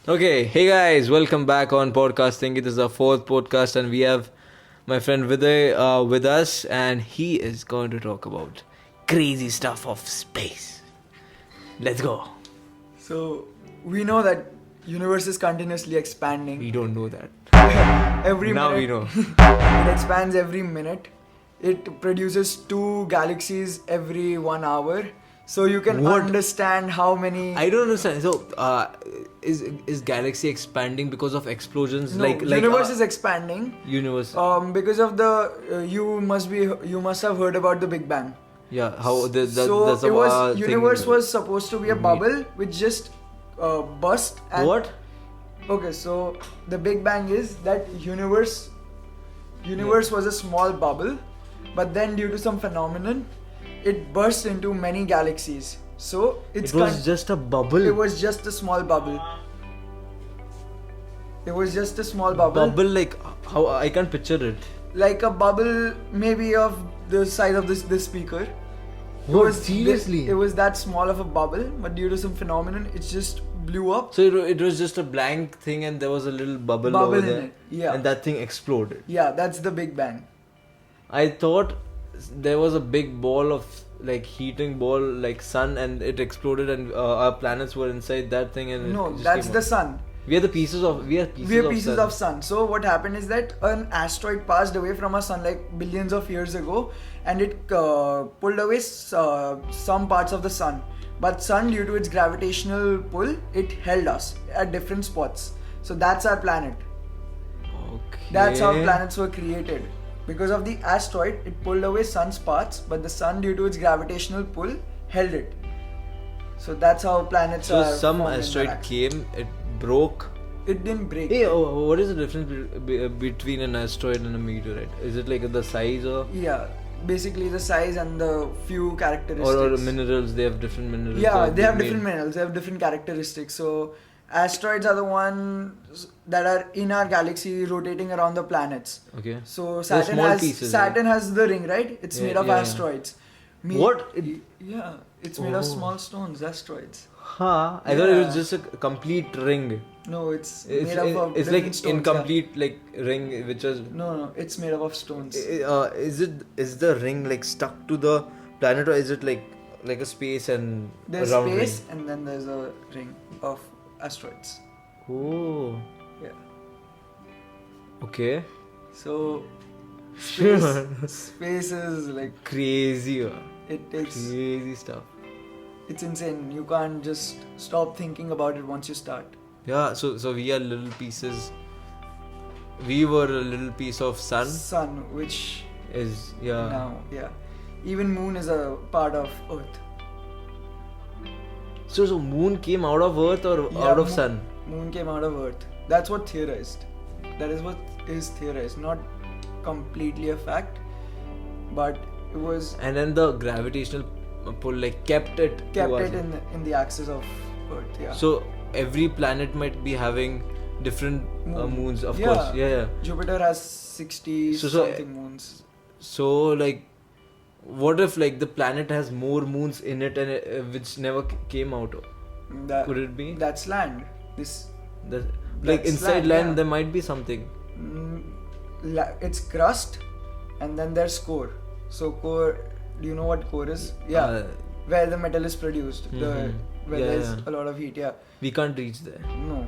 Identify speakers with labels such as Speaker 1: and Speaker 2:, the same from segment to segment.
Speaker 1: Okay, hey guys, welcome back on PODCASTHINGY. This is our fourth podcast, and we have my friend Videh with us, and he is going to talk about crazy stuff of space. Let's go.
Speaker 2: So we know that universe is continuously expanding.
Speaker 1: We don't know that.
Speaker 2: Every
Speaker 1: Now
Speaker 2: minute,
Speaker 1: we know.
Speaker 2: it expands every minute. It produces 2 galaxies every 1 hour. So you can
Speaker 1: What?
Speaker 2: understand how many.
Speaker 1: I don't understand. So, is galaxy expanding because of explosions?
Speaker 2: No, universe is expanding.
Speaker 1: Universe.
Speaker 2: Because of the you must have heard about the Big Bang.
Speaker 1: Yeah. How the
Speaker 2: So
Speaker 1: that's
Speaker 2: it was
Speaker 1: thing.
Speaker 2: universe was supposed to be a bubble which just burst. And
Speaker 1: What?
Speaker 2: Okay, so the Big Bang is that universe was a small bubble, but then due to some phenomenon, it burst into many galaxies. So
Speaker 1: It was just a bubble.
Speaker 2: it was just a small bubble. It was just a small bubble.
Speaker 1: Bubble, like how I can't picture it.
Speaker 2: Like a bubble maybe of the size of this speaker.
Speaker 1: What? Seriously?
Speaker 2: It was that small of a bubble, but due to some phenomenon, it just blew up.
Speaker 1: So it was just a blank thing, and there was a little bubble over
Speaker 2: in
Speaker 1: there,
Speaker 2: it. Yeah.
Speaker 1: and that thing exploded.
Speaker 2: Yeah, that's the Big Bang.
Speaker 1: I thought there was a big ball of like heating ball like sun, and it exploded, and our planets were inside that thing, and
Speaker 2: No,
Speaker 1: it just
Speaker 2: that's
Speaker 1: came
Speaker 2: the
Speaker 1: out.
Speaker 2: sun.
Speaker 1: We are pieces
Speaker 2: Pieces
Speaker 1: of
Speaker 2: of sun. So what happened is that an asteroid passed away from our sun like billions of years ago, and it pulled away some parts of the sun. But sun, due to its gravitational pull, it held us at different spots. So that's our planet.
Speaker 1: Okay.
Speaker 2: That's how planets were created. Because of the asteroid, it pulled away sun's parts, but the sun, due to its gravitational pull, held it. So that's how planets
Speaker 1: So
Speaker 2: are.
Speaker 1: some
Speaker 2: formed in
Speaker 1: asteroid
Speaker 2: galaxy.
Speaker 1: came, it broke.
Speaker 2: It didn't break.
Speaker 1: Hey, what is the difference between an asteroid and a meteorite? Is it like the size or
Speaker 2: Yeah, basically the size and the few characteristics.
Speaker 1: or minerals? They have different minerals.
Speaker 2: Yeah,
Speaker 1: that
Speaker 2: they have
Speaker 1: made-
Speaker 2: different minerals. They have different characteristics. So asteroids are the ones that are in our galaxy rotating around the planets.
Speaker 1: Okay.
Speaker 2: So
Speaker 1: They're
Speaker 2: Saturn
Speaker 1: small
Speaker 2: has
Speaker 1: pieces,
Speaker 2: Saturn has the ring, right? It's
Speaker 1: Yeah,
Speaker 2: made of
Speaker 1: yeah, yeah.
Speaker 2: asteroids.
Speaker 1: What?
Speaker 2: Yeah, it's made of
Speaker 1: Oh.
Speaker 2: small stones, asteroids.
Speaker 1: Huh? I thought it was
Speaker 2: Yeah.
Speaker 1: just a complete ring.
Speaker 2: No, it's
Speaker 1: It's,
Speaker 2: made up of
Speaker 1: it's like
Speaker 2: different stones.
Speaker 1: incomplete like ring which is.
Speaker 2: No, it's made up of stones.
Speaker 1: Is the ring like stuck to the planet, or is it like a space and
Speaker 2: There's
Speaker 1: a round
Speaker 2: space,
Speaker 1: ring?
Speaker 2: and then there's a ring of asteroids.
Speaker 1: Oh.
Speaker 2: Yeah.
Speaker 1: Okay.
Speaker 2: So
Speaker 1: Sure.
Speaker 2: space is like
Speaker 1: Crazy.
Speaker 2: it takes.
Speaker 1: Crazy stuff.
Speaker 2: It's insane. You can't just stop thinking about it once you start.
Speaker 1: Yeah. So we are little pieces. We were a little piece of sun.
Speaker 2: Sun, which
Speaker 1: Is yeah.
Speaker 2: now, yeah. Even moon is a part of Earth.
Speaker 1: So moon came out of Earth or
Speaker 2: Yeah,
Speaker 1: out of sun?
Speaker 2: Moon came out of Earth. That's what theorized. That is what is theorized. Not completely a fact, but it was
Speaker 1: And then the gravitational pull like kept it.
Speaker 2: kept
Speaker 1: towards
Speaker 2: it in the axis of Earth. Yeah.
Speaker 1: So every planet might be having different moons, of
Speaker 2: Yeah.
Speaker 1: course. Yeah.
Speaker 2: Jupiter has 60
Speaker 1: So-
Speaker 2: something moons.
Speaker 1: So like, what if like the planet has more moons in it and which never came out?
Speaker 2: That,
Speaker 1: Could it be?
Speaker 2: That's land. This
Speaker 1: That, like
Speaker 2: That's
Speaker 1: inside
Speaker 2: land,
Speaker 1: land,
Speaker 2: yeah.
Speaker 1: there might be something.
Speaker 2: it's crust, and then there's core. So core. Do you know what core is? Yeah, where the metal is produced.
Speaker 1: Mhm.
Speaker 2: Where
Speaker 1: Yeah,
Speaker 2: there's
Speaker 1: yeah.
Speaker 2: a lot of heat. Yeah.
Speaker 1: We can't reach there.
Speaker 2: No.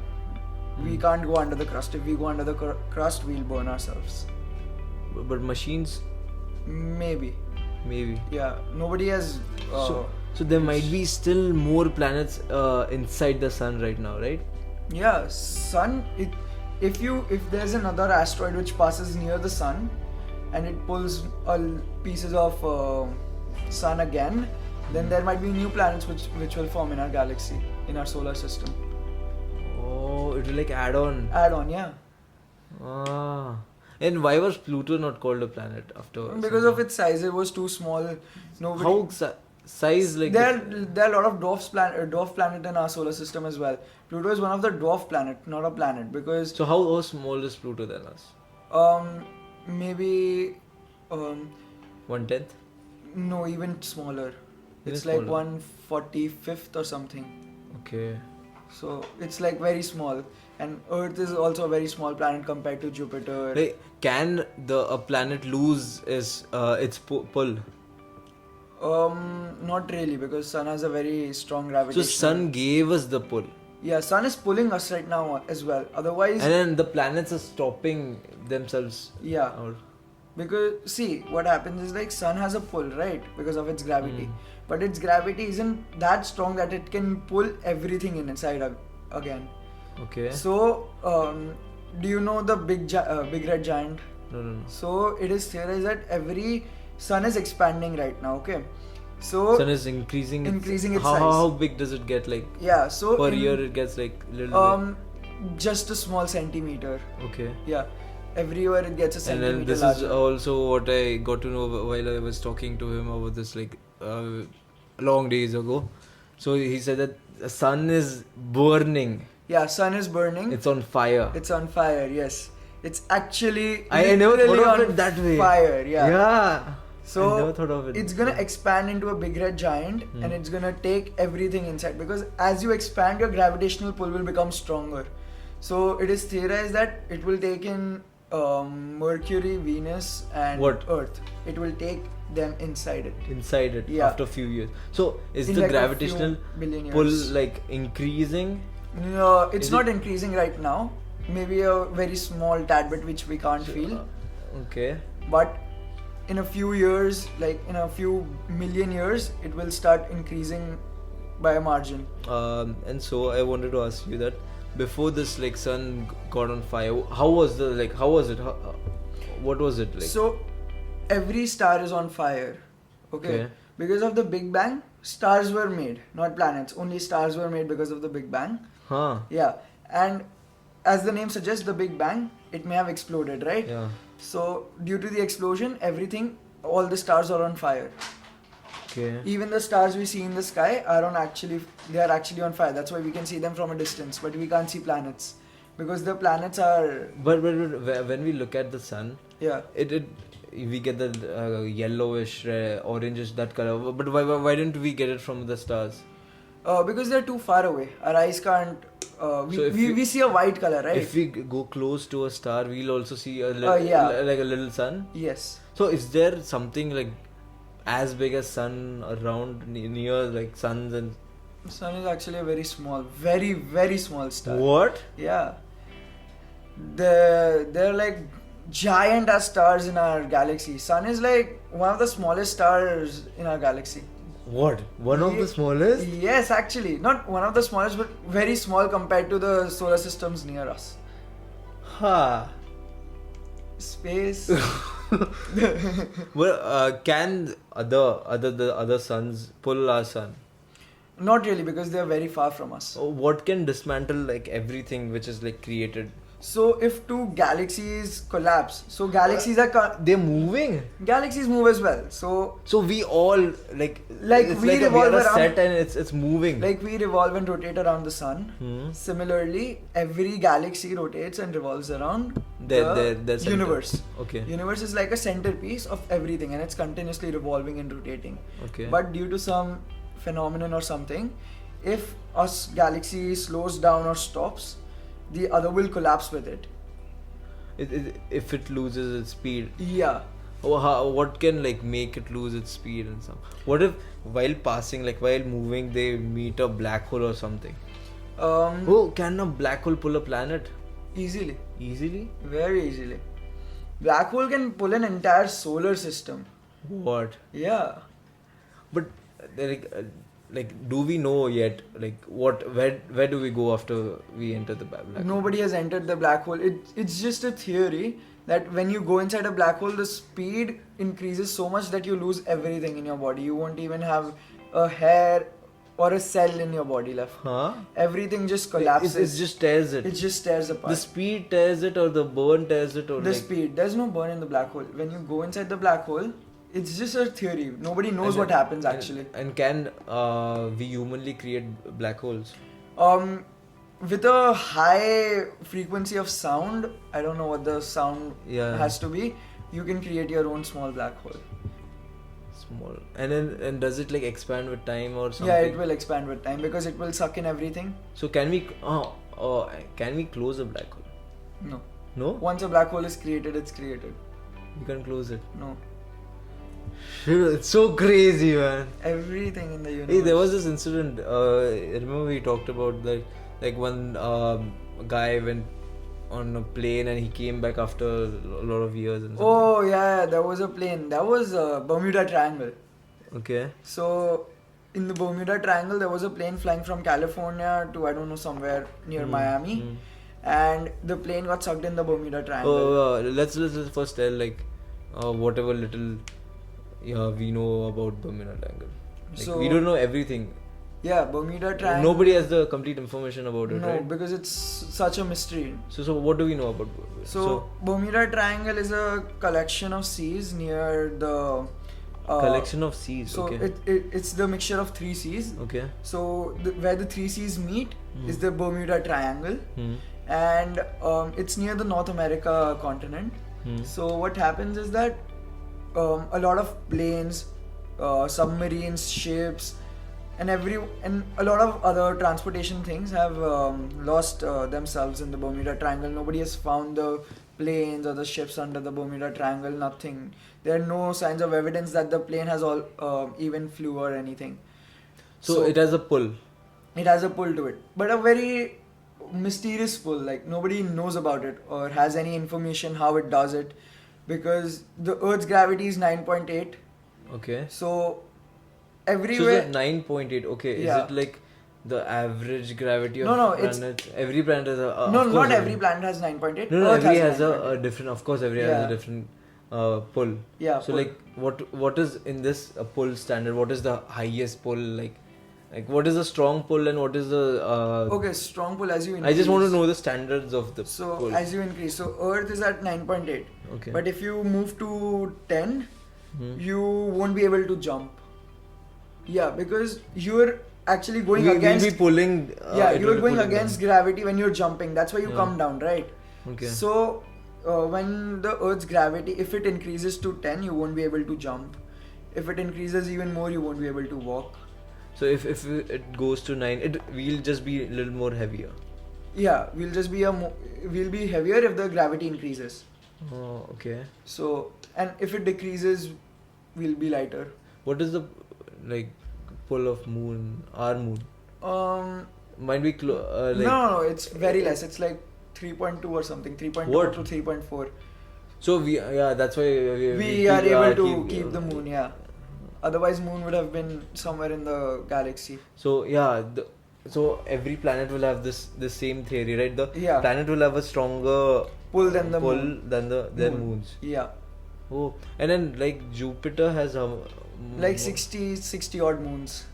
Speaker 2: We can't go under the crust. If we go under the crust, we'll burn ourselves.
Speaker 1: But machines,
Speaker 2: Maybe.
Speaker 1: maybe.
Speaker 2: Yeah. Nobody has.
Speaker 1: So there might be still more planets inside the sun right now, right?
Speaker 2: Yeah. Sun. If there's another asteroid which passes near the sun, and it pulls pieces of sun again, then there might be new planets which will form in our galaxy, in our solar system.
Speaker 1: Oh, it will like add on.
Speaker 2: Add on, yeah.
Speaker 1: Ah. And why was Pluto not called a planet after?
Speaker 2: Because of its size, it was too small. Nobody.
Speaker 1: How size like?
Speaker 2: There are a lot of dwarf planet in our solar system as well. Pluto is one of the dwarf planet, not a planet, because
Speaker 1: So how small is Pluto than us?
Speaker 2: maybe
Speaker 1: 1/10?
Speaker 2: no, even smaller.
Speaker 1: Even
Speaker 2: It's like
Speaker 1: smaller.
Speaker 2: 1/45th or something.
Speaker 1: Okay. Huh.
Speaker 2: So it's like very small, and Earth is also a very small planet compared to Jupiter.
Speaker 1: Like, can a planet lose its pull?
Speaker 2: Not really, because Sun has a very strong
Speaker 1: So
Speaker 2: gravitational.
Speaker 1: sun gave us the pull,
Speaker 2: Yeah, Sun is pulling us right now as well. Otherwise,
Speaker 1: and then the planets are stopping themselves.
Speaker 2: yeah.
Speaker 1: Or,
Speaker 2: Because see, what happens is like Sun has a pull, right? Because of its gravity. But its gravity isn't that strong that it can pull everything inside again.
Speaker 1: okay.
Speaker 2: So, do you know the big red giant?
Speaker 1: No.
Speaker 2: So it is theorized that every Sun is expanding right now. Okay, so
Speaker 1: Sun is increasing.
Speaker 2: Increasing its
Speaker 1: how,
Speaker 2: size.
Speaker 1: How big does it get? Like
Speaker 2: yeah, so
Speaker 1: per year it gets like little
Speaker 2: just a small centimeter.
Speaker 1: bit. Okay.
Speaker 2: Yeah, every year it gets a
Speaker 1: And
Speaker 2: centimeter
Speaker 1: then this
Speaker 2: larger.
Speaker 1: is also what I got to know while I was talking to him about this like long days ago. So he said that the sun is burning.
Speaker 2: Yeah, Sun is burning.
Speaker 1: It's on fire.
Speaker 2: It's on fire. Yes, it's actually
Speaker 1: I never
Speaker 2: literally
Speaker 1: thought of
Speaker 2: on
Speaker 1: it that way.
Speaker 2: Fire. Yeah.
Speaker 1: Yeah.
Speaker 2: So
Speaker 1: I never thought of it.
Speaker 2: it's gonna expand into a big red giant, and it's gonna take everything inside, because as you expand, your gravitational pull will become stronger. So it is theorized that it will take in Mercury, Venus, and
Speaker 1: What?
Speaker 2: Earth. It will take them inside it.
Speaker 1: Inside it
Speaker 2: Yeah.
Speaker 1: after a few years. So is
Speaker 2: In
Speaker 1: the
Speaker 2: like a
Speaker 1: gravitational
Speaker 2: few billion
Speaker 1: pull
Speaker 2: years.
Speaker 1: like increasing?
Speaker 2: No, it's
Speaker 1: Is
Speaker 2: not
Speaker 1: it-
Speaker 2: increasing right now. Maybe a very small tad bit which we can't feel.
Speaker 1: Okay.
Speaker 2: But in a few years, like in a few million years, it will start increasing by a margin.
Speaker 1: And so I wanted to ask you that before this like sun got on fire, how was it? What was it like?
Speaker 2: So every star is on fire. Okay?
Speaker 1: Okay.
Speaker 2: Because of the Big Bang, stars were made, not planets. Only stars were made because of the Big Bang.
Speaker 1: Huh.
Speaker 2: Yeah. And as the name suggests, the Big Bang, it may have exploded, right?
Speaker 1: Yeah.
Speaker 2: So due to the explosion, all the stars are on fire.
Speaker 1: Okay.
Speaker 2: Even the stars we see in the sky they are actually on fire. That's why we can see them from a distance, but we can't see planets, because the planets are
Speaker 1: But when we look at the sun,
Speaker 2: yeah.
Speaker 1: we get the yellowish, orangish, that color. But why didn't we get it from the stars?
Speaker 2: Because they're too far away. Our eyes can't.
Speaker 1: So if
Speaker 2: We see a white color, right?
Speaker 1: If we go close to a star, we'll also see
Speaker 2: yeah.
Speaker 1: like a little sun.
Speaker 2: Yes.
Speaker 1: So is there something like as big as sun around near like suns and
Speaker 2: The sun is actually a very small, very very small star.
Speaker 1: what?
Speaker 2: Yeah. They're like giant as stars in our galaxy. Sun is like one of the smallest stars in our galaxy.
Speaker 1: What? One of the smallest?
Speaker 2: Yes, actually. Not one of the smallest, but very small compared to the solar systems near us.
Speaker 1: Ha.
Speaker 2: Space.
Speaker 1: Well, can the other suns pull our sun?
Speaker 2: Not really, because they are very far from us.
Speaker 1: What can dismantle like everything which is like created?
Speaker 2: So if two galaxies collapse, so galaxies are
Speaker 1: They're moving.
Speaker 2: galaxies move as well. So
Speaker 1: So we all like it's
Speaker 2: we
Speaker 1: like we
Speaker 2: revolve
Speaker 1: are a
Speaker 2: around-
Speaker 1: set and it's moving.
Speaker 2: like we revolve and rotate around the sun. Similarly, every galaxy rotates and revolves around
Speaker 1: Their center.
Speaker 2: universe.
Speaker 1: Okay.
Speaker 2: Universe is like a centerpiece of everything, and it's continuously revolving and rotating.
Speaker 1: Okay.
Speaker 2: But due to some phenomenon or something, if a galaxy slows down or stops, the other will collapse with it.
Speaker 1: If it loses its speed,
Speaker 2: Yeah.
Speaker 1: what can like make it lose its speed and stuff? What if while passing, like while moving, they meet a black hole or something? Can a black hole pull a planet
Speaker 2: Easily.
Speaker 1: easily?
Speaker 2: Very easily. Black hole can pull an entire solar system.
Speaker 1: What?
Speaker 2: Yeah.
Speaker 1: But like, do we know yet? Like, where do we go after we enter the black hole?
Speaker 2: Nobody has entered the black hole. It's just a theory that when you go inside a black hole, the speed increases so much that you lose everything in your body. You won't even have a hair or a cell in your body left.
Speaker 1: Huh?
Speaker 2: Everything just collapses.
Speaker 1: It just tears it.
Speaker 2: It just tears apart.
Speaker 1: The speed tears it, or the burn tears it, or
Speaker 2: The
Speaker 1: like.
Speaker 2: speed. There's no burn in the black hole. When you go inside the black hole, it's just a theory. Nobody knows what happens actually.
Speaker 1: And can we humanly create black holes?
Speaker 2: With a high frequency of sound, I don't know what the sound
Speaker 1: Yeah.
Speaker 2: has to be, you can create your own small black hole.
Speaker 1: Small. And does it like expand with time or something?
Speaker 2: Yeah, it will expand with time because it will suck in everything.
Speaker 1: So can we close a black hole?
Speaker 2: No.
Speaker 1: No?
Speaker 2: Once a black hole is created, it's created.
Speaker 1: You can close it.
Speaker 2: No.
Speaker 1: Shit, it's so crazy, man.
Speaker 2: Everything in the universe.
Speaker 1: Hey, there was this incident. Remember we talked about like one guy went on a plane and he came back after a lot of years and something.
Speaker 2: Oh yeah, there was a plane. That was Bermuda Triangle.
Speaker 1: Okay.
Speaker 2: So in the Bermuda Triangle, there was a plane flying from California to I don't know somewhere near Miami, and the plane got sucked in the Bermuda Triangle.
Speaker 1: Let's first tell like whatever little we know about Bermuda Triangle. Like,
Speaker 2: So-
Speaker 1: we don't know everything.
Speaker 2: Yeah, Bermuda Triangle.
Speaker 1: Nobody has the complete information about it,
Speaker 2: No,
Speaker 1: right?
Speaker 2: because it's such a mystery.
Speaker 1: So what do we know about?
Speaker 2: So Bermuda Triangle is a collection of seas near the.
Speaker 1: Collection of seas.
Speaker 2: So
Speaker 1: Okay.
Speaker 2: it's the mixture of three seas.
Speaker 1: Okay.
Speaker 2: So where the three seas meet is the Bermuda Triangle, and it's near the North America continent. So what happens is that a lot of planes, submarines, ships, and a lot of other transportation things have lost themselves in the Bermuda Triangle. Nobody has found the planes or the ships under the Bermuda Triangle. Nothing. There are no signs of evidence that the plane has even flew or anything.
Speaker 1: So it has a pull.
Speaker 2: It has a pull to it, but a very mysterious pull. Like nobody knows about it or has any information how it does it, because the Earth's gravity is 9.8.
Speaker 1: Okay.
Speaker 2: So
Speaker 1: So
Speaker 2: everywhere.
Speaker 1: it's 9.8. Okay.
Speaker 2: Yeah.
Speaker 1: Is it like the average gravity of
Speaker 2: No, it's-
Speaker 1: planet? Every planet has a.
Speaker 2: No,
Speaker 1: of
Speaker 2: not
Speaker 1: course,
Speaker 2: every planet has 9.8.
Speaker 1: No,
Speaker 2: Earth
Speaker 1: every has
Speaker 2: 9.8.
Speaker 1: a different. Of course, every has
Speaker 2: Yeah.
Speaker 1: a different pull.
Speaker 2: Yeah,
Speaker 1: So
Speaker 2: pull.
Speaker 1: like, what is in this pull standard? What is the highest pull? Like what is the strong pull and what is the?
Speaker 2: Okay, strong pull as you increase.
Speaker 1: I just want to know the standards of the
Speaker 2: So
Speaker 1: pull.
Speaker 2: as you increase, so Earth is at 9.8.
Speaker 1: Okay.
Speaker 2: But if you move to 10, you won't be able to jump. Yeah, because you're actually going
Speaker 1: We'll
Speaker 2: against.
Speaker 1: be pulling.
Speaker 2: Yeah,
Speaker 1: it
Speaker 2: you're
Speaker 1: will
Speaker 2: going
Speaker 1: pull it
Speaker 2: against
Speaker 1: down.
Speaker 2: gravity when you're jumping. That's why you
Speaker 1: Yeah.
Speaker 2: come down, right?
Speaker 1: Okay.
Speaker 2: So when the Earth's gravity, if it increases to 10, you won't be able to jump. If it increases even more, you won't be able to walk.
Speaker 1: So if it goes to 9, we'll just be a little more heavier.
Speaker 2: Yeah, we'll be heavier if the gravity increases.
Speaker 1: Oh, okay.
Speaker 2: So, and if it decreases, we'll be lighter.
Speaker 1: What is the like pull of moon? Our moon might be like.
Speaker 2: No, it's very less. It's like 3.2 or something. 3.2
Speaker 1: What?
Speaker 2: to 3.4.
Speaker 1: So that's why
Speaker 2: We are able to keep the moon. Yeah. Otherwise, moon would have been somewhere in the galaxy.
Speaker 1: So yeah, so every planet will have this same theory, right? The
Speaker 2: Yeah.
Speaker 1: planet will have a stronger
Speaker 2: Pull than the
Speaker 1: pull
Speaker 2: moon.
Speaker 1: than their moons.
Speaker 2: Yeah.
Speaker 1: Oh, and then like Jupiter has
Speaker 2: Like 60 odd moons.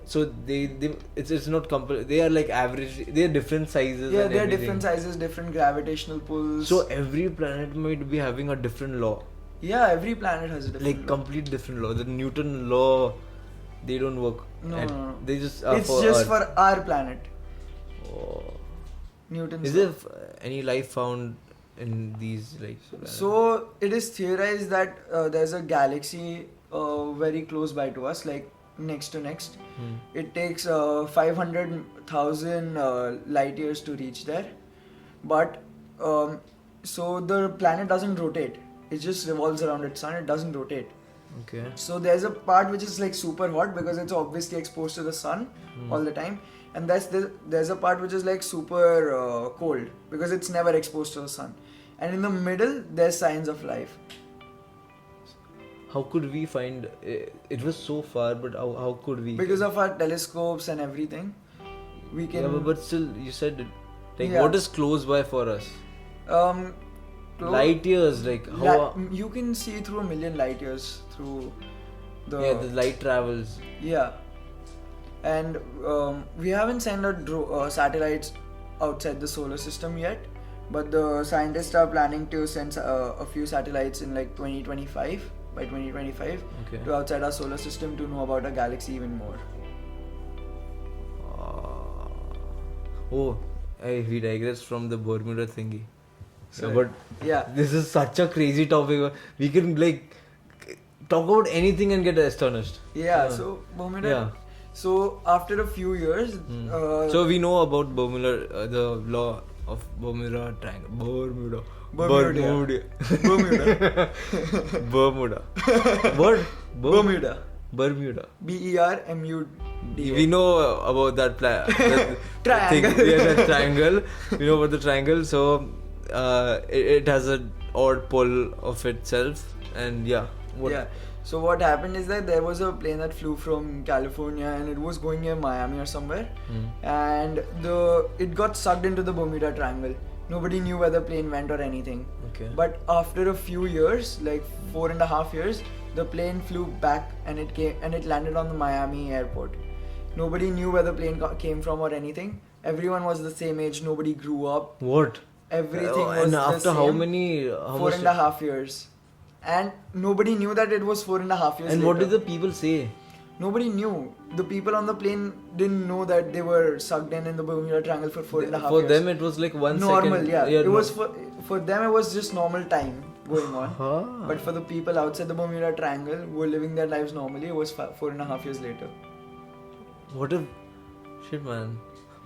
Speaker 1: So it's not they are like average. They are different sizes.
Speaker 2: Yeah,
Speaker 1: and
Speaker 2: there are
Speaker 1: everything.
Speaker 2: different sizes, different gravitational pulls.
Speaker 1: So every planet might be having a different law,
Speaker 2: yeah, every planet has a different.
Speaker 1: like
Speaker 2: law.
Speaker 1: complete different law. The Newton law, they don't work.
Speaker 2: No,
Speaker 1: and
Speaker 2: no.
Speaker 1: They just are
Speaker 2: It's
Speaker 1: for
Speaker 2: just
Speaker 1: Earth.
Speaker 2: for our planet.
Speaker 1: Oh.
Speaker 2: Newton's
Speaker 1: Is
Speaker 2: law.
Speaker 1: there any life found in these like?
Speaker 2: So it is theorized that there's a galaxy very close by to us, like next to next. It takes 500,000 light years to reach there, but so the planet doesn't rotate. It just revolves around its sun. It doesn't rotate.
Speaker 1: Okay.
Speaker 2: So there's a part which is like super hot because it's obviously exposed to the sun all the time, and there's a part which is like super cold because it's never exposed to the sun, and in the middle there's signs of life.
Speaker 1: How could we find it? Was so far, but how could we?
Speaker 2: Because of our telescopes and everything, we can.
Speaker 1: Yeah, but still, you said it. Like,
Speaker 2: Yeah.
Speaker 1: what is close by for us? Light years, like how?
Speaker 2: You can see through a million light years through the.
Speaker 1: Yeah, the light travels.
Speaker 2: Yeah. And we haven't sent out satellites outside the solar system yet, but the scientists are planning to send a few satellites in like 2025, by 2025,
Speaker 1: Okay.
Speaker 2: to outside our solar system to know about our galaxy even more.
Speaker 1: Oh, we digress from the Bermuda thingy.
Speaker 2: Sorry.
Speaker 1: But
Speaker 2: Yeah.
Speaker 1: this is such a crazy topic. We can like talk about anything and get astonished.
Speaker 2: Yeah. So Bermuda.
Speaker 1: Yeah.
Speaker 2: So after a few years,
Speaker 1: So we know about Bermuda, the law of Bermuda Triangle. Bermuda.
Speaker 2: Bermuda.
Speaker 1: Bermuda. What?
Speaker 2: Bermuda.
Speaker 1: Bermuda.
Speaker 2: BERMUDA.
Speaker 1: We know about that
Speaker 2: Triangle.
Speaker 1: Thing. Yeah, that triangle. We know about the triangle. So it has an odd pull of itself, and yeah.
Speaker 2: Yeah. So what happened is that there was a plane that flew from California and it was going near Miami or somewhere, and it got sucked into the Bermuda Triangle. Nobody knew where the plane went or anything.
Speaker 1: Okay.
Speaker 2: But after a few years, like 4.5 years, the plane flew back and it landed on the Miami airport. Nobody knew where the plane came from or anything. Everyone was the same age. Nobody grew up.
Speaker 1: What?
Speaker 2: Everything was
Speaker 1: and
Speaker 2: the
Speaker 1: after
Speaker 2: same.
Speaker 1: how many?
Speaker 2: 4.5 years. And nobody knew that it was 4.5 years.
Speaker 1: And what did the people say?
Speaker 2: Nobody knew. The people on the plane didn't know that they were sucked in the Bermuda Triangle for 4.5 years.
Speaker 1: For them, it was like 1
Speaker 2: normal,
Speaker 1: second.
Speaker 2: yeah. It was for them. It was just normal time going on. But for the people outside the Bermuda Triangle who were living their lives normally, it was 4.5 years later.
Speaker 1: What if, shit, man?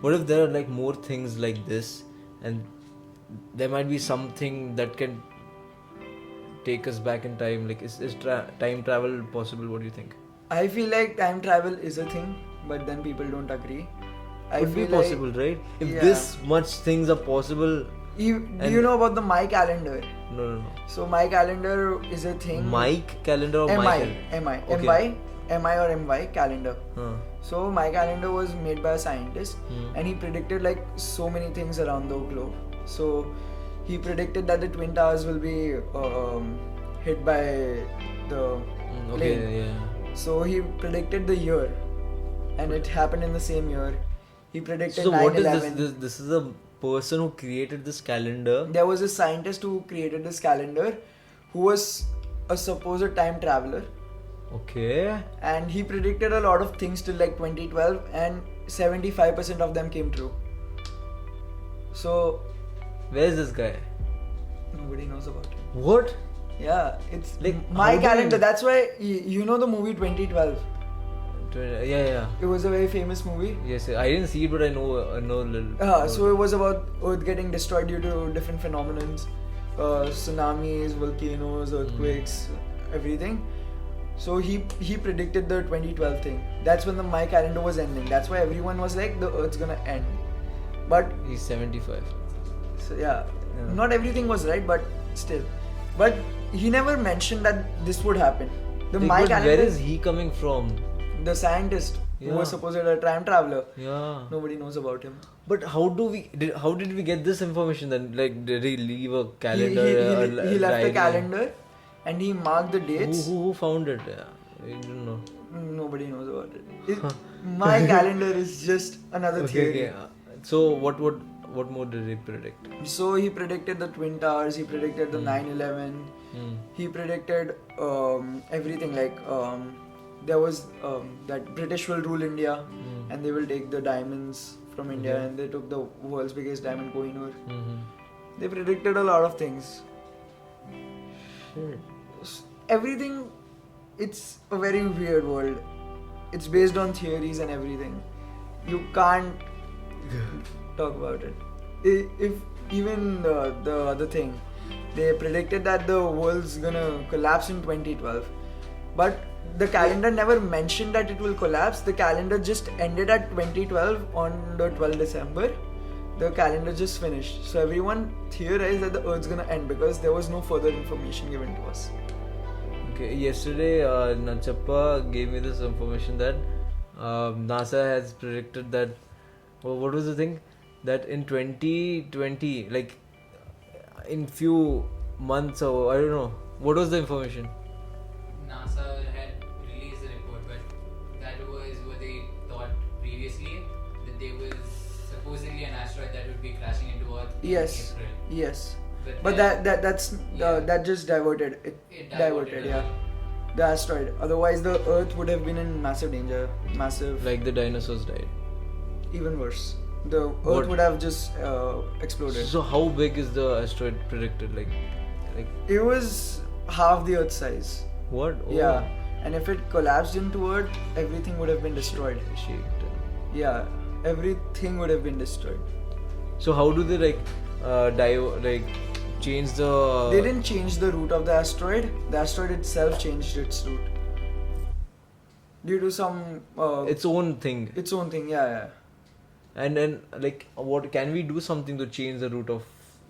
Speaker 1: What if there are like more things like this, and there might be something that can take us back in time? Like, is time travel possible? What do you think?
Speaker 2: I feel like time travel is a thing, but then people don't agree.
Speaker 1: Could be possible, right? If this much things are possible.
Speaker 2: Do you know about the My Calendar?
Speaker 1: No.
Speaker 2: So My Calendar is a thing.
Speaker 1: Mike calendar or
Speaker 2: MI.
Speaker 1: Okay.
Speaker 2: MI or MY calendar.
Speaker 1: Huh.
Speaker 2: So My Calendar was made by a scientist, and he predicted like so many things around the globe. So he predicted that the Twin Towers will be hit by the plane.
Speaker 1: Okay, yeah.
Speaker 2: So he predicted the year, and it happened in the same year. He predicted 9/11.
Speaker 1: So what is this? This is a person who created this calendar.
Speaker 2: There was a scientist who created this calendar, who was a supposed time traveler.
Speaker 1: Okay.
Speaker 2: And he predicted a lot of things till like 2012, and 75% of them came true. So
Speaker 1: where is this guy?
Speaker 2: Nobody knows about it.
Speaker 1: What?
Speaker 2: Yeah, it's
Speaker 1: like
Speaker 2: My Calendar. That's why you know the movie 2012.
Speaker 1: Yeah.
Speaker 2: It was a very famous movie.
Speaker 1: Yes, I didn't see it, but I know a little.
Speaker 2: So it was about Earth getting destroyed due to different phenomena, tsunamis, volcanoes, earthquakes, everything. So he predicted the 2012 thing. That's when the My Calendar was ending. That's why everyone was like, the Earth's gonna end. But
Speaker 1: he's 75.
Speaker 2: So yeah, not everything was right, but still. But he never mentioned that this would happen. The My Calendar.
Speaker 1: Where is he coming from?
Speaker 2: The scientist who was supposed to be a time traveler.
Speaker 1: Yeah.
Speaker 2: Nobody knows about him.
Speaker 1: But how did we get this information then? Like, did he leave a calendar?
Speaker 2: He left a calendar, and he marked the dates.
Speaker 1: Who found it? I don't know.
Speaker 2: Nobody knows about it. My Calendar is just another theory.
Speaker 1: Okay. So what more did he predict?
Speaker 2: So he predicted the Twin Towers. He predicted the 9/11. He predicted everything. Like there was that British will rule India, and they will take the diamonds from India, and they took the world's biggest diamond Kohinoor. They predicted a lot of things. Everything. It's a very weird world. It's based on theories and everything. You can't talk about it. If even the other thing, they predicted that the world's gonna collapse in 2012, but the calendar never mentioned that it will collapse. The calendar just ended at 2012 on the 12th December. The calendar just finished. So everyone theorized that the Earth's gonna end because there was no further information given to us.
Speaker 1: Okay, yesterday Nachappa gave me this information that NASA has predicted that. What was the thing? That in 2020, like in few months or I don't know, what was the information?
Speaker 3: NASA had released a report, but that was what they thought previously, that there was supposedly an asteroid that would be crashing into Earth in April.
Speaker 2: Yes. But that just diverted. It diverted, yeah. The asteroid. Otherwise, the Earth would have been in massive danger. Massive.
Speaker 1: Like the dinosaurs died.
Speaker 2: Even worse. The Earth would have just exploded.
Speaker 1: So how big is the asteroid predicted? Like
Speaker 2: it was half the Earth size.
Speaker 1: What? Oh.
Speaker 2: Yeah, and if it collapsed into Earth, everything would have been destroyed.
Speaker 1: Shit.
Speaker 2: Yeah, everything would have been destroyed.
Speaker 1: So how do they change the?
Speaker 2: They didn't change the route of the asteroid. The asteroid itself changed its route due to some
Speaker 1: its own thing.
Speaker 2: its own thing. Yeah.
Speaker 1: And then what can we do something to change the route of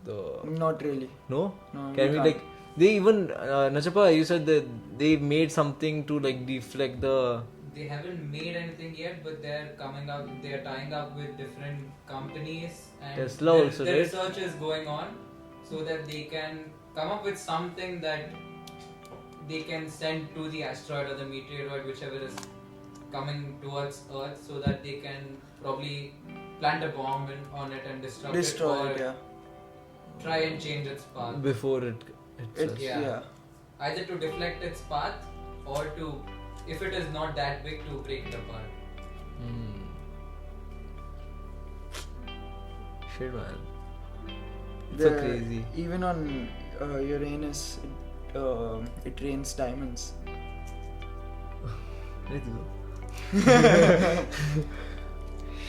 Speaker 1: the?
Speaker 2: Not really.
Speaker 1: No.
Speaker 2: No,
Speaker 1: Can we
Speaker 2: can't.
Speaker 1: they even Nachapa, you said that they made something to deflect the.
Speaker 3: They haven't made anything yet, but they're tying up with different companies, and
Speaker 1: Tesla also,
Speaker 3: the
Speaker 1: right?
Speaker 3: research is going on so that they can come up with something that they can send to the asteroid or the meteoroid, whichever is coming towards Earth, so that they can probably plant a bomb on it and
Speaker 2: Destroy
Speaker 3: it, or
Speaker 2: it. Yeah.
Speaker 3: try and change its path.
Speaker 1: Before it.
Speaker 2: It's
Speaker 3: Yeah. Either to deflect its path, or to, if it is not that big, to break it apart.
Speaker 1: Shit, man. It's so
Speaker 2: The-
Speaker 1: crazy.
Speaker 2: Even on Uranus, it rains diamonds.
Speaker 1: Let's go.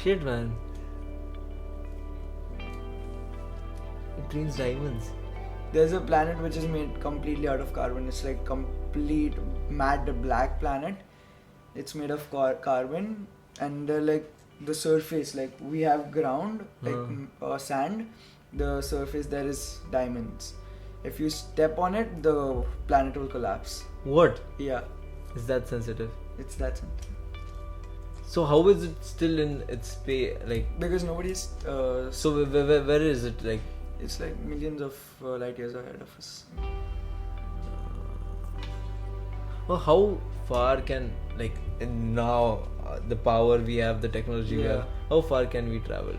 Speaker 1: Shit, man. It rains diamonds.
Speaker 2: There's a planet which is made completely out of carbon. It's like complete matte black planet. It's made of carbon, and the surface, we have ground, sand. The surface there is diamonds. If you step on it, the planet will collapse.
Speaker 1: What?
Speaker 2: Yeah,
Speaker 1: Is that sensitive?
Speaker 2: it's that simple.
Speaker 1: So how is it still in its space?
Speaker 2: Because nobody's.
Speaker 1: So where is it?
Speaker 2: It's like millions of light years ahead of us.
Speaker 1: Well, how far can and now the power we have, the technology we
Speaker 2: Yeah.
Speaker 1: have, how far can we travel?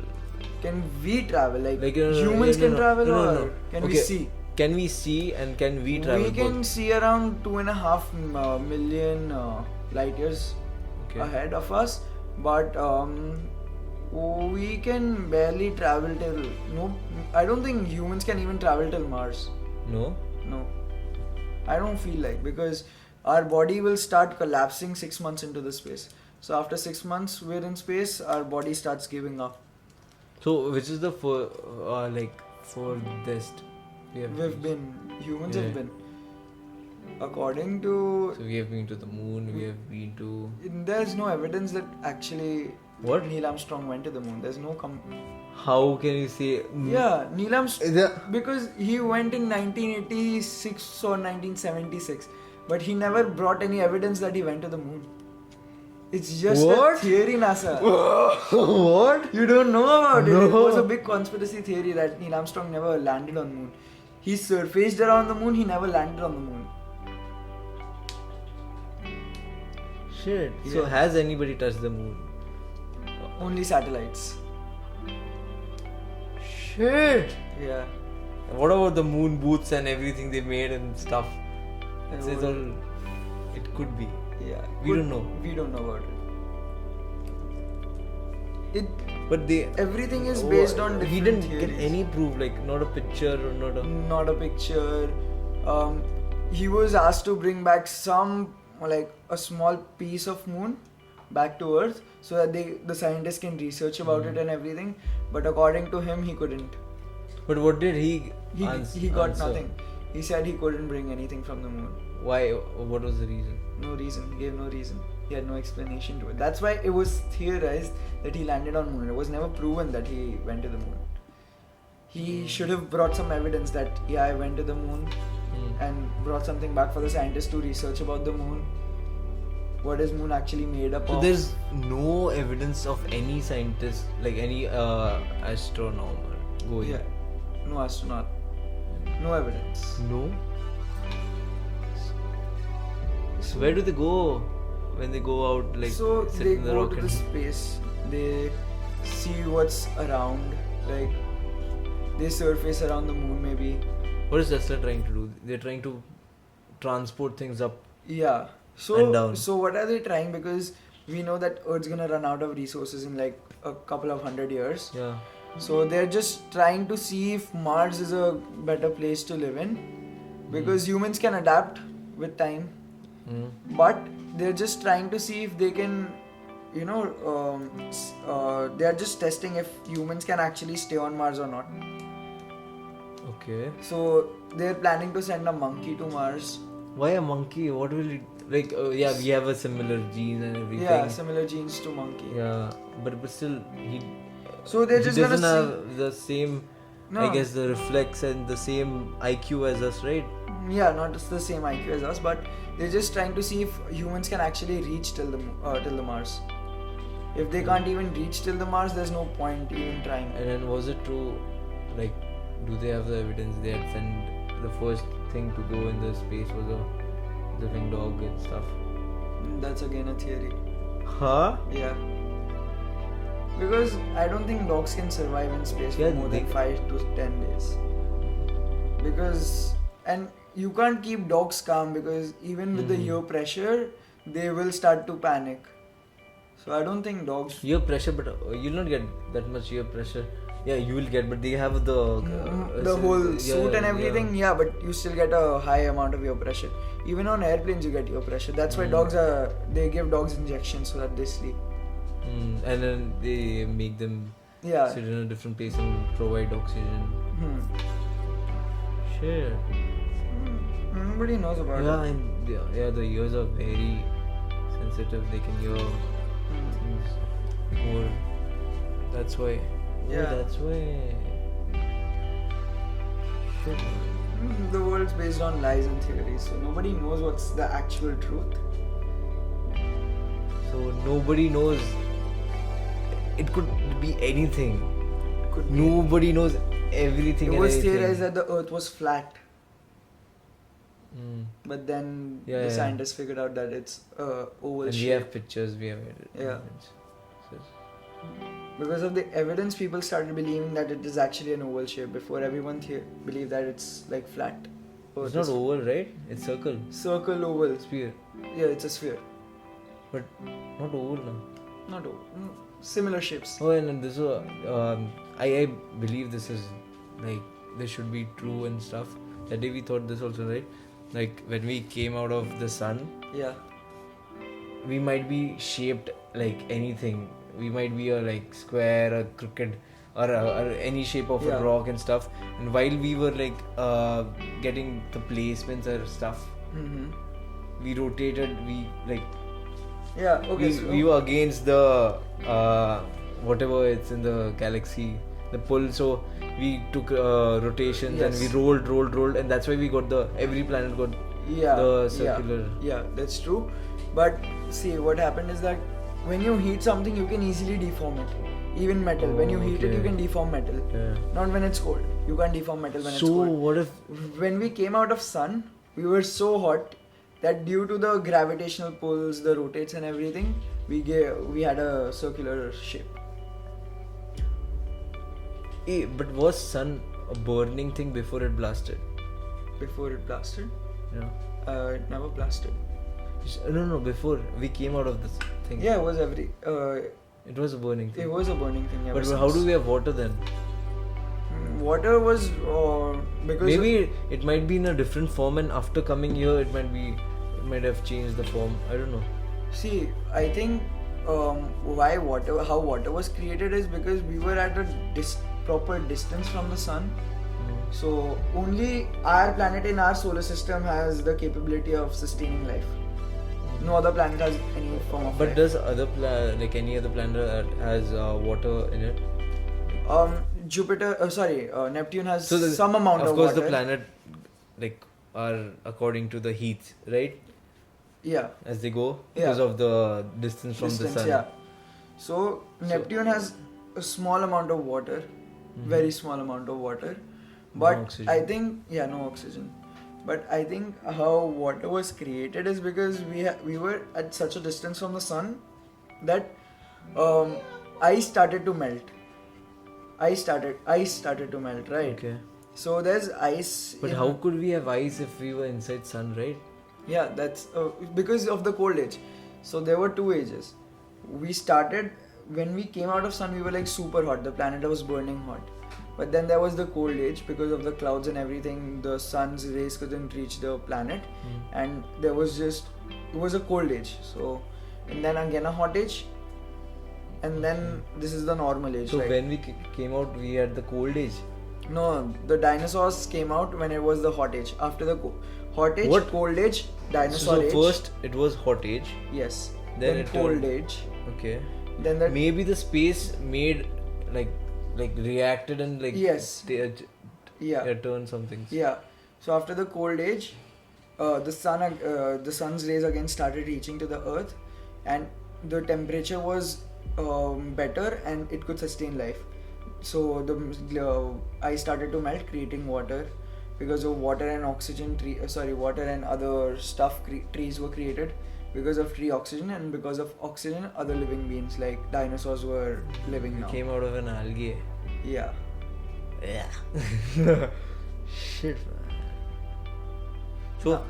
Speaker 2: Can we travel?
Speaker 1: No,
Speaker 2: Humans
Speaker 1: no,
Speaker 2: can
Speaker 1: no,
Speaker 2: travel,
Speaker 1: no, no,
Speaker 2: or
Speaker 1: no.
Speaker 2: can
Speaker 1: Okay.
Speaker 2: we see?
Speaker 1: Can we see and can we travel?
Speaker 2: We can
Speaker 1: both?
Speaker 2: see around 2.5 million light years
Speaker 1: Okay.
Speaker 2: ahead of us, but we can barely travel till. No, I don't think humans can even travel till Mars.
Speaker 1: No.
Speaker 2: No, I don't feel like, because our body will start collapsing 6 months into the space. So after 6 months we're in space, our body starts giving up.
Speaker 1: So which is the furthest
Speaker 2: We've been, humans
Speaker 1: Yeah.
Speaker 2: have been. According to,
Speaker 1: So we have been to the moon. We have been to
Speaker 2: there's no evidence that actually
Speaker 1: what?
Speaker 2: Neil Armstrong went to the moon. There's no
Speaker 1: How can you say?
Speaker 2: Yeah, Neil Armstrong,
Speaker 1: The-
Speaker 2: because he went in 1986 or 1976, but he never brought any evidence that he went to the moon. It's just
Speaker 1: What?
Speaker 2: a theory, NASA.
Speaker 1: What?
Speaker 2: You don't know about it.
Speaker 1: No.
Speaker 2: It was a big conspiracy theory that Neil Armstrong never landed on the moon. He surfaced around the moon, he never landed on the moon.
Speaker 1: Shit. So
Speaker 2: Yeah.
Speaker 1: has anybody touched the moon?
Speaker 2: Only satellites.
Speaker 1: Shit.
Speaker 2: Yeah.
Speaker 1: What about the moon booths and everything they made and stuff? It's all. It could be.
Speaker 2: Yeah.
Speaker 1: We don't know.
Speaker 2: We don't know about it.
Speaker 1: But they.
Speaker 2: Everything is based on different
Speaker 1: He didn't
Speaker 2: theories.
Speaker 1: get any proof, not a picture or not a.
Speaker 2: Not a picture. He was asked to bring back some, a small piece of moon back to Earth, so that the scientists can research about it and everything. But according to him, he couldn't.
Speaker 1: But what did he?
Speaker 2: He got
Speaker 1: answer?
Speaker 2: nothing. He said he couldn't bring anything from the moon.
Speaker 1: Why? What was the reason?
Speaker 2: No reason. He gave no reason. He had no explanation to it. That's why it was theorized that he landed on moon. It was never proven that he went to the moon. He should have brought some evidence that I went to the moon, and brought something back for the scientists to research about the moon. What is moon actually made up
Speaker 1: So
Speaker 2: of?
Speaker 1: there's no evidence of any scientist, any astronomer going.
Speaker 2: Yeah. No astronaut. No evidence.
Speaker 1: No. So where do they go when they go out?
Speaker 2: So
Speaker 1: sit
Speaker 2: they
Speaker 1: in the
Speaker 2: go
Speaker 1: rocket?
Speaker 2: to the space. They see what's around. They surface around the moon maybe.
Speaker 1: What is Tesla trying to do? They're trying to transport things up.
Speaker 2: Yeah.
Speaker 1: And down.
Speaker 2: So what are they trying? Because we know that Earth's gonna run out of resources in a couple of 100 years.
Speaker 1: Yeah.
Speaker 2: So they're just trying to see if Mars is a better place to live in, because humans can adapt with time. but they're just trying to see if they can, they're just testing if humans can actually stay on Mars or not.
Speaker 1: Okay.
Speaker 2: So they're planning to send a monkey to Mars.
Speaker 1: Why a monkey? What will it like? Yeah, we have a similar gene and everything.
Speaker 2: Yeah, similar genes to monkey.
Speaker 1: Yeah, but still he.
Speaker 2: So they're just
Speaker 1: doesn't
Speaker 2: gonna
Speaker 1: have the same.
Speaker 2: No.
Speaker 1: I guess the reflex and the same IQ as us, right?
Speaker 2: Yeah, not just the same IQ as us, but they're just trying to see if humans can actually reach till the Mars. If they can't even reach till the Mars, there's no point even trying.
Speaker 1: And then was it true? Like, do they have the evidence they had sent the first thing to go in the space was a living dog and stuff?
Speaker 2: That's again a theory.
Speaker 1: Huh?
Speaker 2: Yeah. Because I don't think dogs can survive in space
Speaker 1: Yeah,
Speaker 2: for more than 5 to 10 days. Because, and you can't keep dogs calm because even with the ear pressure, they will start to panic. So I don't think dogs.
Speaker 1: Ear pressure, but you'll not get that much ear pressure. Yeah, you will get, but they have the
Speaker 2: Whole suit and everything, yeah, but you still get a high amount of ear pressure. Even on airplanes, you get ear pressure. That's why they give dogs injections so that they sleep.
Speaker 1: And then they make them
Speaker 2: Yeah.
Speaker 1: sit in a different place and provide oxygen. Shit.
Speaker 2: Nobody knows about
Speaker 1: Yeah,
Speaker 2: it.
Speaker 1: and the ears are very sensitive. They can hear things more. That's why.
Speaker 2: Yeah.
Speaker 1: Oh, that's why. Shit.
Speaker 2: The world's based on lies and theories, so nobody knows what's the actual truth.
Speaker 1: So nobody knows. It could be anything.
Speaker 2: Could be.
Speaker 1: Nobody knows everything.
Speaker 2: It
Speaker 1: and
Speaker 2: was
Speaker 1: anything.
Speaker 2: theorized that the Earth was flat,
Speaker 1: Mm.
Speaker 2: but then
Speaker 1: Yeah,
Speaker 2: the
Speaker 1: yeah.
Speaker 2: scientists figured out that it's oval
Speaker 1: And we
Speaker 2: shape.
Speaker 1: have pictures. We have it.
Speaker 2: Yeah.
Speaker 1: So,
Speaker 2: Because of the evidence, people started believing that it is actually an oval shape. Before, everyone believed that it's like flat.
Speaker 1: it's not oval, right? It's circle,
Speaker 2: Circle, oval.
Speaker 1: sphere,
Speaker 2: Yeah, it's a sphere.
Speaker 1: but not oval now.
Speaker 2: Not oval. Similar shapes.
Speaker 1: Oh, and then this was, I believe this is like this should be true and stuff. That day we thought this also, right? Like when we came out of the sun,
Speaker 2: Yeah.
Speaker 1: we might be shaped like anything. We might be a like square, a crooked, or any shape of
Speaker 2: Yeah.
Speaker 1: a rock and stuff. And while we were like getting the placements or stuff, we rotated. We like
Speaker 2: Yeah. Okay.
Speaker 1: we were against the whatever it's in the galaxy, the pull. So we took rotations and we
Speaker 2: Yes.
Speaker 1: rolled, and that's why we got every planet got
Speaker 2: Yeah.
Speaker 1: the circular.
Speaker 2: Yeah, that's true. But see, what happened is that when you heat something, you can easily deform it. Even metal. When you heat it, you
Speaker 1: Okay.
Speaker 2: can deform metal.
Speaker 1: Yeah.
Speaker 2: Not when it's cold. You can't deform metal when it's
Speaker 1: So
Speaker 2: cold.
Speaker 1: what if
Speaker 2: When we came out of sun, we were so hot that due to the gravitational pulls, the rotates and everything, we had a circular shape.
Speaker 1: but was sun a burning thing before it blasted?
Speaker 2: Before it blasted,
Speaker 1: Yeah.
Speaker 2: it never blasted.
Speaker 1: No, before we came out of this thing.
Speaker 2: Yeah, it was
Speaker 1: It was a burning thing.
Speaker 2: it was a burning thing. ever
Speaker 1: But how
Speaker 2: since.
Speaker 1: do we have water then?
Speaker 2: Water was because
Speaker 1: Maybe it might be in a different form, and after coming here, it might have changed the form. I don't know.
Speaker 2: See, I think how water was created is because we were at a proper distance from the sun. So only our planet in our solar system has the capability of sustaining life. No other planet has any form of
Speaker 1: But
Speaker 2: life.
Speaker 1: does any other planet that has water in it?
Speaker 2: Neptune has
Speaker 1: So
Speaker 2: some amount of
Speaker 1: course
Speaker 2: water.
Speaker 1: the planet are according to the heat, right?
Speaker 2: Yeah.
Speaker 1: As they go
Speaker 2: Yeah.
Speaker 1: because of the distance from the sun.
Speaker 2: Yeah. So Neptune has a small amount of water, very small amount of water, but
Speaker 1: oxygen.
Speaker 2: I think no oxygen. But I think how water was created is because we were at such a distance from the sun that ice started to melt. Ice started to melt, right?
Speaker 1: Okay.
Speaker 2: So there's ice.
Speaker 1: But how could we have ice if we were inside sun, right?
Speaker 2: Yeah, that's because of the cold age. So there were two ages. We started when we came out of sun. We were like super hot. The planet was burning hot. But then there was the cold age because of the clouds and everything. The sun's rays couldn't reach the planet, and it was a cold age. So, and then again a hot age, and then this is the normal age.
Speaker 1: So
Speaker 2: right?
Speaker 1: when we came out, we had the cold age.
Speaker 2: No, the dinosaurs came out when it was the hot age. After the hot age,
Speaker 1: What?
Speaker 2: cold age, dinosaur
Speaker 1: So
Speaker 2: age.
Speaker 1: first it was hot age.
Speaker 2: Yes.
Speaker 1: Then
Speaker 2: Then
Speaker 1: it
Speaker 2: cold
Speaker 1: turned-
Speaker 2: age.
Speaker 1: Okay.
Speaker 2: Then the
Speaker 1: Maybe the space made like reacted and like
Speaker 2: Yes. Yeah.
Speaker 1: turned some things.
Speaker 2: Yeah. So after the cold age, the sun's rays again started reaching to the earth, and the temperature was better and it could sustain life. So the ice started to melt, creating water. Because of water and oxygen, water and other stuff, trees were created. Because of tree oxygen, and because of oxygen, other living beings like dinosaurs were living
Speaker 1: We
Speaker 2: now.
Speaker 1: came out of an algae.
Speaker 2: Yeah.
Speaker 1: Yeah. Shit, man. So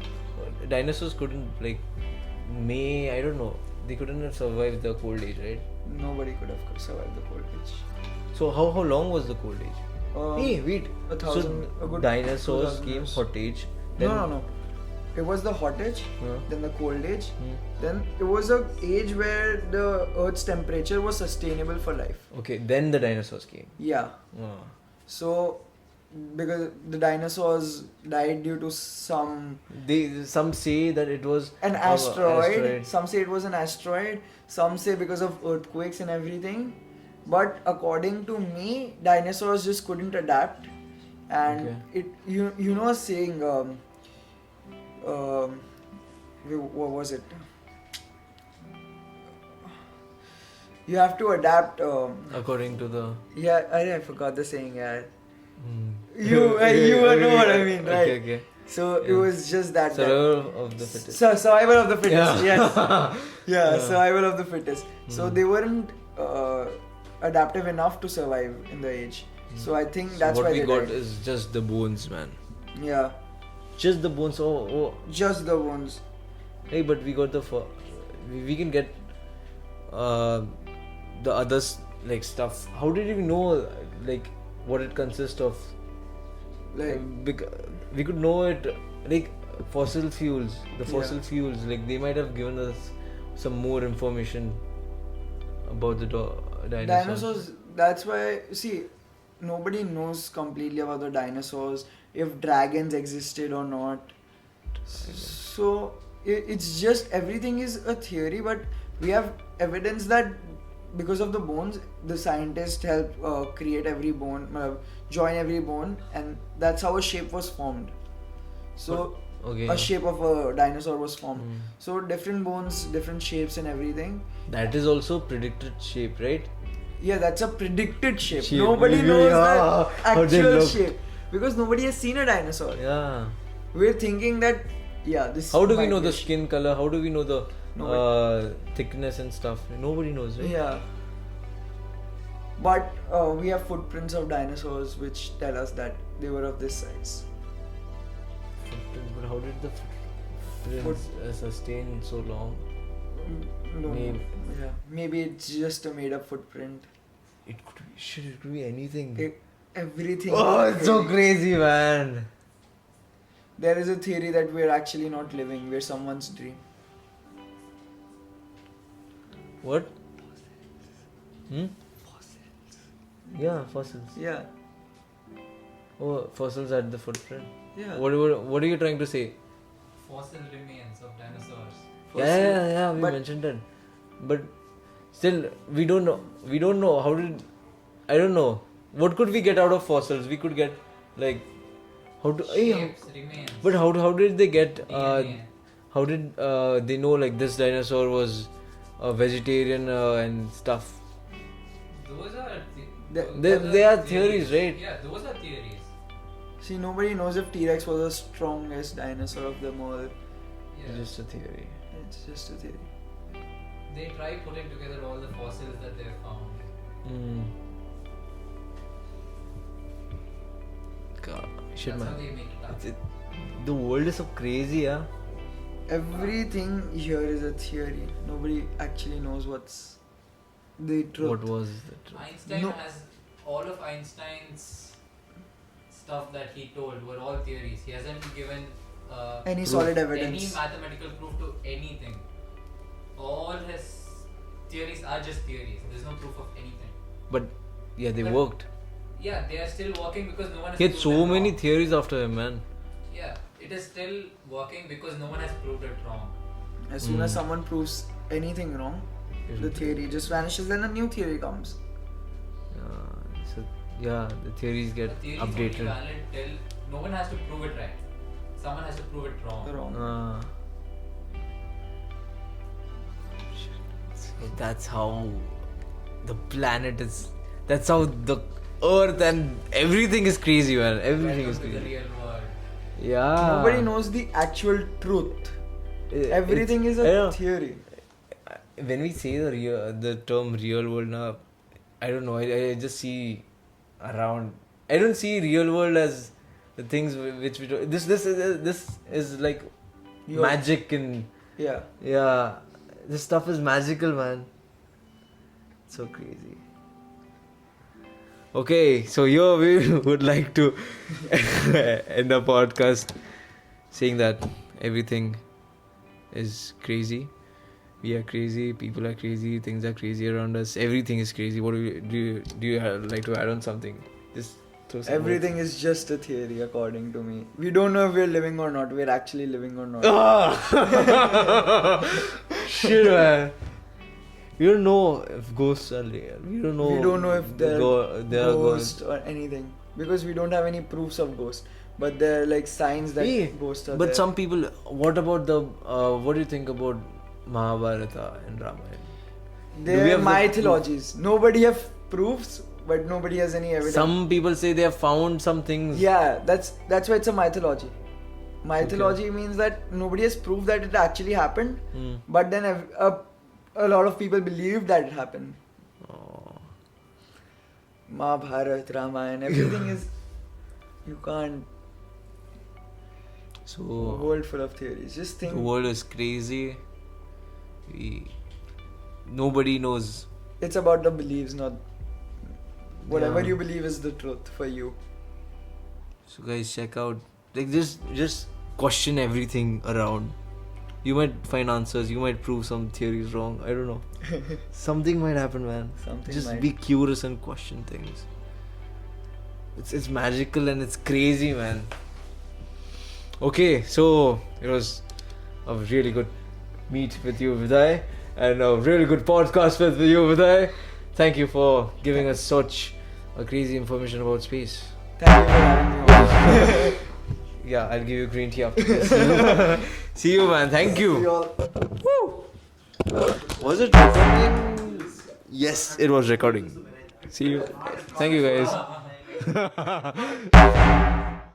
Speaker 1: dinosaurs couldn't I don't know. They couldn't have survived the cold age, right?
Speaker 2: Nobody could have survived the cold age.
Speaker 1: So how long was the cold age? Hey, wait.
Speaker 2: 1,000.
Speaker 1: So
Speaker 2: a good
Speaker 1: dinosaurs
Speaker 2: 2,000
Speaker 1: came
Speaker 2: years.
Speaker 1: hot age.
Speaker 2: No. It was the hot age, then the cold age, then it was a age where the Earth's temperature was sustainable for life.
Speaker 1: Okay, then the dinosaurs came.
Speaker 2: Yeah.
Speaker 1: Oh.
Speaker 2: So, because the dinosaurs died due to some
Speaker 1: Some say that it was
Speaker 2: an asteroid. Some say it was an asteroid. Some say because of earthquakes and everything. But according to me, dinosaurs just couldn't adapt, and you know a saying. What was it? You have to adapt.
Speaker 1: According to the.
Speaker 2: Yeah, I forgot the saying. Yeah.
Speaker 1: Hmm.
Speaker 2: You know what I mean, right?
Speaker 1: Okay.
Speaker 2: So it was just that.
Speaker 1: Survival of the fittest.
Speaker 2: Survival of the fittest.
Speaker 1: Yeah.
Speaker 2: Yes. Survival of the fittest. So they weren't adaptive enough to survive in the age. So I think that's
Speaker 1: what
Speaker 2: why
Speaker 1: we
Speaker 2: they
Speaker 1: got
Speaker 2: died.
Speaker 1: is just the bones, man.
Speaker 2: Yeah.
Speaker 1: Just the bones. Oh.
Speaker 2: Just the bones.
Speaker 1: Hey, but we got the we can get the others stuff. How did you know what it consists of? We could know it fossil fuels. The fossil fuels they might have given us some more information about the dinosaurs.
Speaker 2: Dinosaurs. That's why nobody knows completely about the dinosaurs, if dragons existed or not. So it's just everything is a theory, but we have evidence that because of the bones, the scientists help create every bone, join every bone, and that's how a shape was formed. So a shape of a dinosaur was formed. So different bones, different shapes and everything.
Speaker 1: That is also predicted shape, right?
Speaker 2: Yeah, that's a predicted shape.
Speaker 1: Shape.
Speaker 2: Nobody knows the
Speaker 1: How they
Speaker 2: actual
Speaker 1: look.
Speaker 2: shape because nobody has seen a dinosaur.
Speaker 1: Yeah.
Speaker 2: We're thinking that this.
Speaker 1: How do we
Speaker 2: might
Speaker 1: know
Speaker 2: be
Speaker 1: the
Speaker 2: a shape.
Speaker 1: skin color? How do we know the
Speaker 2: Nobody.
Speaker 1: thickness and stuff? Nobody knows, right?
Speaker 2: Yeah. But we have footprints of dinosaurs which tell us that they were of this size.
Speaker 1: Footprints, but how did the footprints sustain so long?
Speaker 2: Maybe it's just a made up footprint.
Speaker 1: It could be anything.
Speaker 2: Everything.
Speaker 1: Oh, it's so crazy, man.
Speaker 2: There is a theory that we're actually not living, we're someone's dream.
Speaker 1: What? Fossils. Yeah, fossils.
Speaker 2: Yeah.
Speaker 1: Oh, fossils at the footprint.
Speaker 2: Yeah.
Speaker 1: What are you trying to say?
Speaker 3: Fossil remains of dinosaurs.
Speaker 1: Yeah. We mentioned that, but still, we don't know. How did? I don't know. What could we get out of fossils? We could get how to.
Speaker 3: Shapes, remains.
Speaker 1: But how did they get?
Speaker 3: DNA.
Speaker 1: How did they know this dinosaur was a vegetarian and stuff?
Speaker 3: Those are
Speaker 1: They are theories, right?
Speaker 3: Yeah, those are theories.
Speaker 2: See, nobody knows if T-Rex was the strongest dinosaur of them all.
Speaker 3: Yeah.
Speaker 1: It's just a theory.
Speaker 2: It's just a theory.
Speaker 3: They try putting together all the fossils that they have found.
Speaker 1: God, shit,
Speaker 3: That's how
Speaker 1: man.
Speaker 3: they make it up.
Speaker 1: The world is so crazy, yeah.
Speaker 2: Everything here is a theory. Nobody actually knows what's the truth.
Speaker 1: What was the truth?
Speaker 3: Einstein
Speaker 2: No.
Speaker 3: has all of Einstein's stuff that he told were all theories. He hasn't given
Speaker 2: Any solid evidence.
Speaker 3: any mathematical proof to anything. All his theories are just theories. There's no proof of anything.
Speaker 1: But yeah, they
Speaker 3: But-
Speaker 1: worked.
Speaker 3: Yeah, they are still working because no one has
Speaker 1: He had
Speaker 3: proved
Speaker 1: so
Speaker 3: them
Speaker 1: many
Speaker 3: wrong.
Speaker 1: theories after him, man.
Speaker 3: Yeah, it is still working because no one has proved it wrong.
Speaker 2: As soon as someone proves anything wrong, the theory just vanishes, then a new theory comes.
Speaker 1: So yeah, the theories
Speaker 3: The
Speaker 1: get
Speaker 3: theory is only
Speaker 1: updated.
Speaker 3: valid till no one has to prove it right. Someone has to prove it wrong.
Speaker 2: Wrong.
Speaker 1: So that's how the planet is. That's how the Earth and everything is crazy, man. Everything
Speaker 3: Welcome
Speaker 1: is
Speaker 3: to the
Speaker 1: crazy.
Speaker 3: real world.
Speaker 1: Yeah.
Speaker 2: Nobody knows the actual truth. Everything is
Speaker 1: I
Speaker 2: a
Speaker 1: know.
Speaker 2: theory.
Speaker 1: When we say the term real world now, I don't know. I just see around. I don't see real world as the things which we do. This is like
Speaker 2: Your-
Speaker 1: magic and
Speaker 2: Yeah.
Speaker 1: yeah. This stuff is magical, man. So crazy. Okay, so here we would like to end the podcast saying that everything is crazy. We are crazy, people are crazy, things are crazy around us. Everything is crazy. What do you like to add on something? Just throw some
Speaker 2: Everything is just a theory, according to me. We don't know if we're living or not. We're actually living or not.
Speaker 1: Shit, man. We don't know if ghosts are real. We don't know.
Speaker 2: We don't know if they're
Speaker 1: they are
Speaker 2: ghosts or anything, because we don't have any proofs of ghosts. But there are like signs that
Speaker 1: Hey,
Speaker 2: ghosts are
Speaker 1: But
Speaker 2: there.
Speaker 1: some people. What about the? What do you think about Mahabharata and Ramayana? Do we
Speaker 2: They're
Speaker 1: have the
Speaker 2: mythologies. Nobody have proofs, but nobody has any evidence.
Speaker 1: Some people say they have found some things.
Speaker 2: Yeah, that's why it's a mythology. Mythology means that nobody has proved that it actually happened, but then a lot of people believe that it happened.
Speaker 1: Oh.
Speaker 2: Mahabharata, Ramayana, everything is. You can't. A
Speaker 1: So
Speaker 2: world full of theories. Just think.
Speaker 1: the world is crazy. Nobody knows.
Speaker 2: It's about the beliefs, not whatever
Speaker 1: Yeah.
Speaker 2: you believe is the truth for you.
Speaker 1: So guys, check out. Like just question everything around. You might find answers. You might prove some theories wrong. I don't know. Something might happen, man.
Speaker 2: Something
Speaker 1: Just
Speaker 2: might.
Speaker 1: be curious and question things. It's magical and it's crazy, man. Okay, so it was a really good meet with you, Videh, and a really good podcast with you, Videh. Thank you for giving us such a crazy information about space.
Speaker 2: Thank you for having me on.
Speaker 1: Yeah, I'll give you green tea after this. See you, man. Thank
Speaker 2: See
Speaker 1: you.
Speaker 2: you all.
Speaker 1: Was it recording? Yes, it was recording. See you. Thank you, guys.